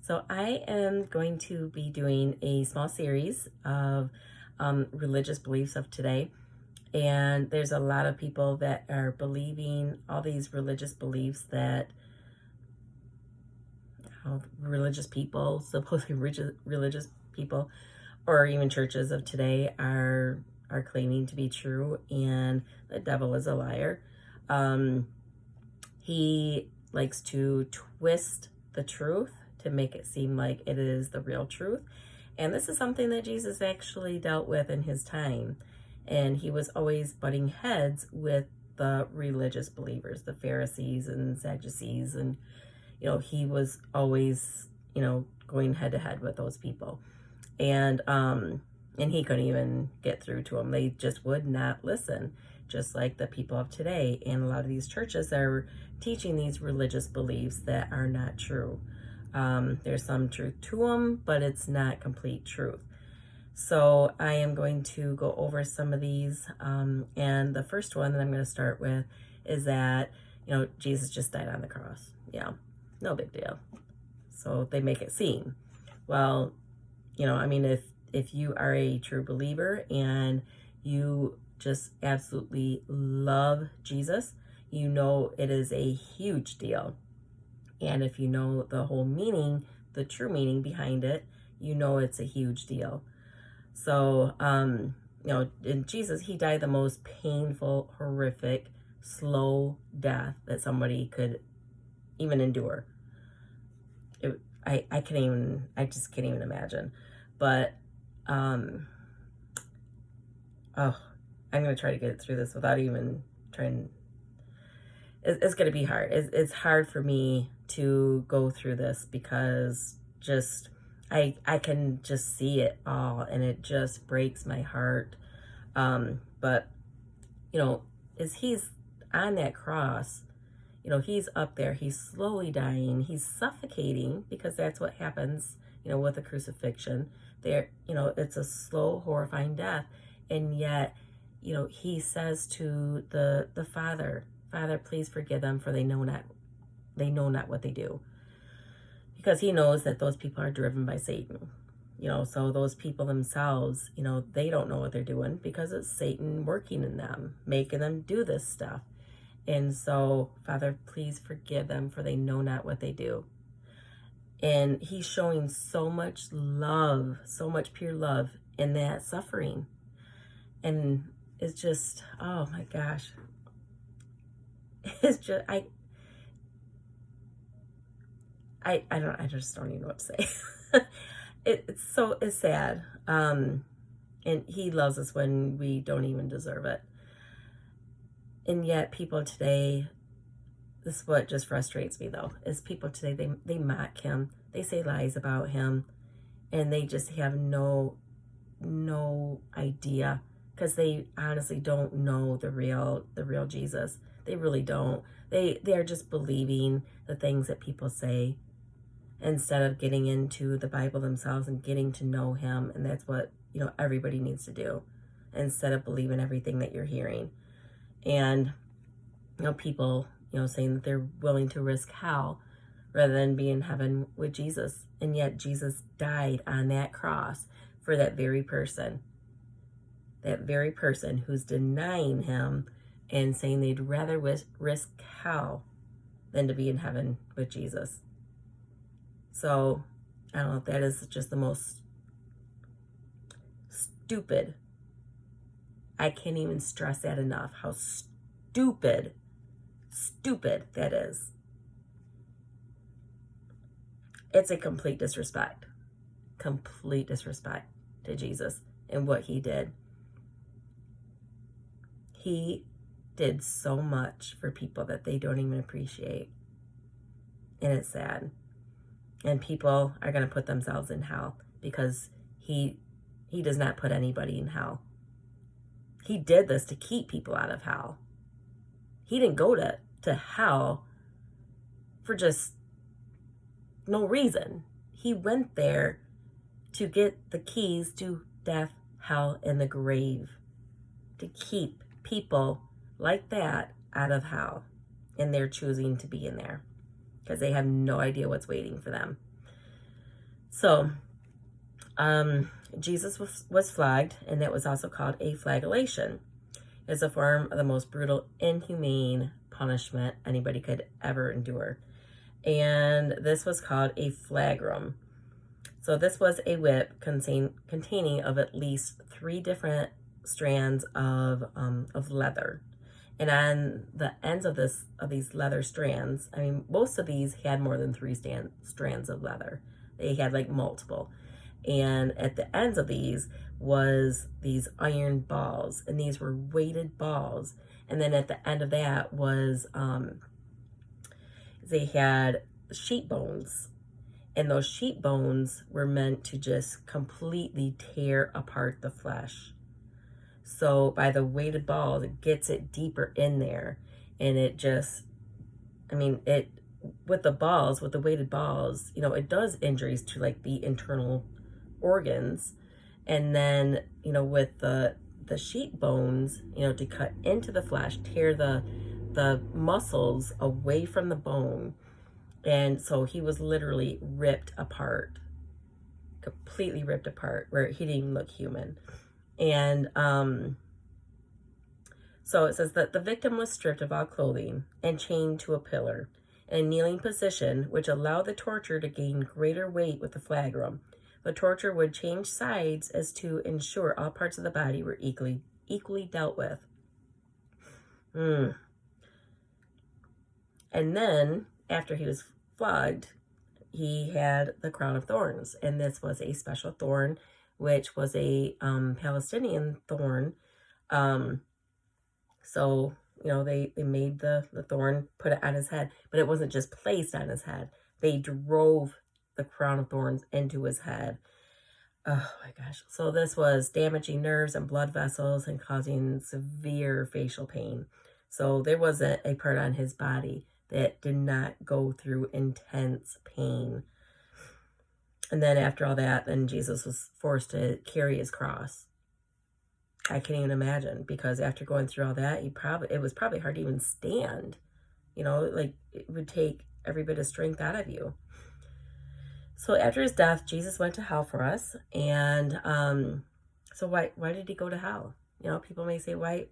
So I am going to be doing a small series of religious beliefs of today. And there's a lot of people that are believing all these religious beliefs that religious people, supposedly religious people, or even churches of today are claiming to be true, and the devil is a liar. He likes to twist the truth to make it seem like it is the real truth. And this is something that Jesus actually dealt with in his time. And he was always butting heads with the religious believers, the Pharisees and Sadducees. And, he was always, going head to head with those people. And he couldn't even get through to them. They just would not listen, just like the people of today. And a lot of these churches are teaching these religious beliefs that are not true. There's some truth to them, but it's not complete truth. So I am going to go over some of these. And the first one that I'm going to start with is that, Jesus just died on the cross. Yeah, no big deal. So they make it seem. Well, if you are a true believer and you just absolutely love Jesus, it is a huge deal. And if you know the whole meaning, the true meaning behind it, it's a huge deal. So, in Jesus, he died the most painful, horrific, slow death that somebody could even endure. I just can't even imagine. But, I'm going to try to get through this without even trying. It's going to be hard. It's hard for me to go through this because I can just see it all, and it just breaks my heart. But, as he's on that cross, he's up there, he's slowly dying, he's suffocating, because that's what happens, with a crucifixion. It's a slow, horrifying death. And yet, he says to the Father, please forgive them, for they know not what they do. Because he knows that those people are driven by Satan. So those people themselves, they don't know what they're doing, because it's Satan working in them, making them do this stuff. And so, Father, please forgive them, for they know not what they do. And he's showing so much love, so much pure love in that suffering. And it's just, oh my gosh. It's just, I just don't even know what to say. It's sad. And he loves us when we don't even deserve it. And yet people today, this is what just frustrates me though, is people today, they mock him, they say lies about him, and they just have no idea, because they honestly don't know the real Jesus. They really don't. They're just believing the things that people say, instead of getting into the Bible themselves and getting to know him. And that's what, everybody needs to do, instead of believing everything that you're hearing. And, people, saying that they're willing to risk hell rather than be in heaven with Jesus. And yet Jesus died on that cross for that very person who's denying him and saying they'd rather risk hell than to be in heaven with Jesus. So, I don't know, that is just the most stupid. I can't even stress that enough, how stupid that is. It's a complete disrespect to Jesus and what he did. He did so much for people that they don't even appreciate. And it's sad. And people are going to put themselves in hell, because he does not put anybody in hell. He did this to keep people out of hell. He didn't go to hell for just no reason. He went there to get the keys to death, hell, and the grave, to keep people like that out of hell. And they're choosing to be in there because they have no idea what's waiting for them. So, Jesus was flogged, and that was also called a flagellation. It's a form of the most brutal, inhumane punishment anybody could ever endure. And this was called a flagrum. So this was a whip containing of at least 3 different strands of leather. And on the ends of these leather strands, I mean, most of these had more than 3 strands of leather. They had like multiple. And at the ends of these was these iron balls, and these were weighted balls. And then at the end of that was they had sheep bones, and those sheep bones were meant to just completely tear apart the flesh. So by the weighted balls, it gets it deeper in there, and it just, I mean, it with the weighted balls, it does injuries to like the internal organs. And then, with the sheep bones, to cut into the flesh, tear the muscles away from the bone. And so he was literally ripped apart, completely ripped apart, where he didn't even look human. And so it says that the victim was stripped of all clothing and chained to a pillar in a kneeling position, which allowed the torture to gain greater weight with the flagrum. The torture would change sides as to ensure all parts of the body were equally dealt with. And then, after he was flogged, he had the crown of thorns. And this was a special thorn, which was a Palestinian thorn. So, they made the thorn, put it on his head. But it wasn't just placed on his head. They drove the crown of thorns into his head. Oh my gosh. So this was damaging nerves and blood vessels and causing severe facial pain. So there wasn't a part on his body that did not go through intense pain. And then after all that, then Jesus was forced to carry his cross. I can't even imagine, because after going through all that, it was probably hard to even stand. Like it would take every bit of strength out of you. So after his death, Jesus went to hell for us. And so why did he go to hell? People may say, why?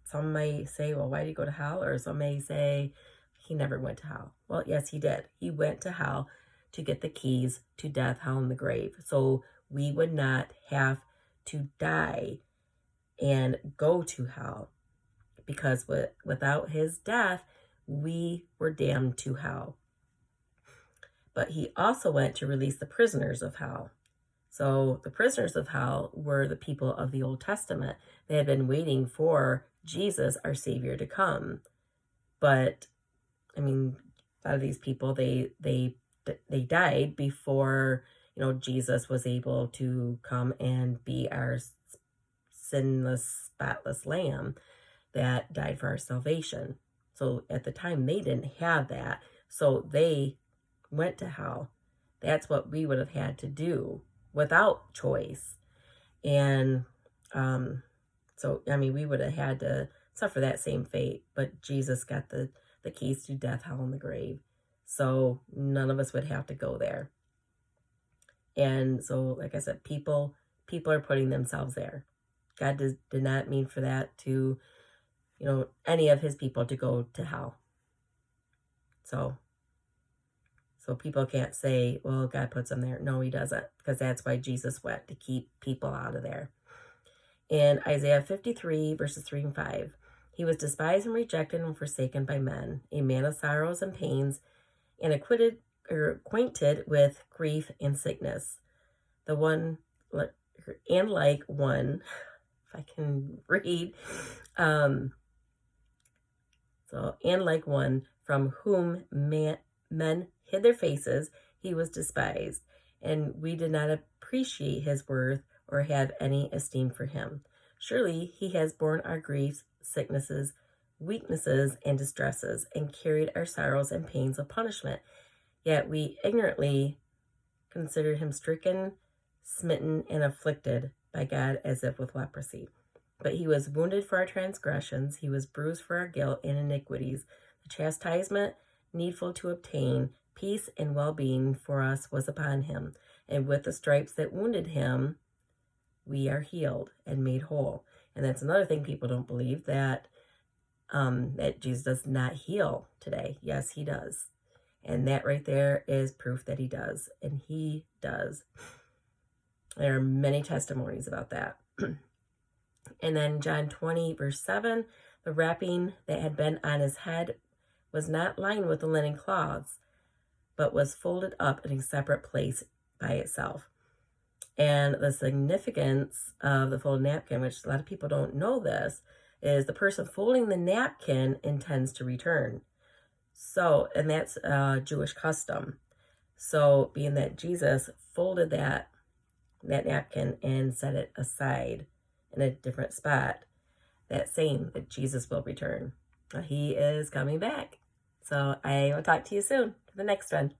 Some may say, well, why did he go to hell? Or some may say he never went to hell. Well, yes, he did. He went to hell to get the keys to death, hell, and the grave. So we would not have to die and go to hell, because without his death, we were damned to hell. But he also went to release the prisoners of hell. So the prisoners of hell were the people of the Old Testament. They had been waiting for Jesus, our Savior, to come. But, I mean, a lot of these people, they died before, Jesus was able to come and be our sinless, spotless lamb that died for our salvation. So at the time, they didn't have that. So they went to hell. That's what we would have had to do without choice. And so, I mean, we would have had to suffer that same fate. But Jesus got the keys to death, hell, and the grave. So none of us would have to go there. And so, like I said, people are putting themselves there. God did not mean for that to, any of his people to go to hell. So people can't say, well, God puts them there. No, he doesn't, because that's why Jesus went, to keep people out of there. In Isaiah 53, verses 3 and 5, he was despised and rejected and forsaken by men, a man of sorrows and pains, and acquainted with grief and sickness. And like one, if I can read, and like one from whom men hid their faces, he was despised, and we did not appreciate his worth or have any esteem for him. Surely he has borne our griefs, sicknesses, weaknesses, and distresses, and carried our sorrows and pains of punishment. Yet we ignorantly considered him stricken, smitten, and afflicted by God as if with leprosy. But he was wounded for our transgressions, he was bruised for our guilt and iniquities. The chastisement needful to obtain Peace and well-being for us was upon him, and with the stripes that wounded him, we are healed and made whole. And that's another thing people don't believe, that Jesus does not heal today. Yes, he does. And that right there is proof that he does. And he does. There are many testimonies about that. And then John 20, verse 7, the wrapping that had been on his head was not lined with the linen cloths, but was folded up in a separate place by itself. And the significance of the folded napkin, which a lot of people don't know this, is the person folding the napkin intends to return. So, and that's a Jewish custom. So, being that Jesus folded that napkin and set it aside in a different spot, that's saying that Jesus will return. He is coming back. So, I will talk to you soon for the next one.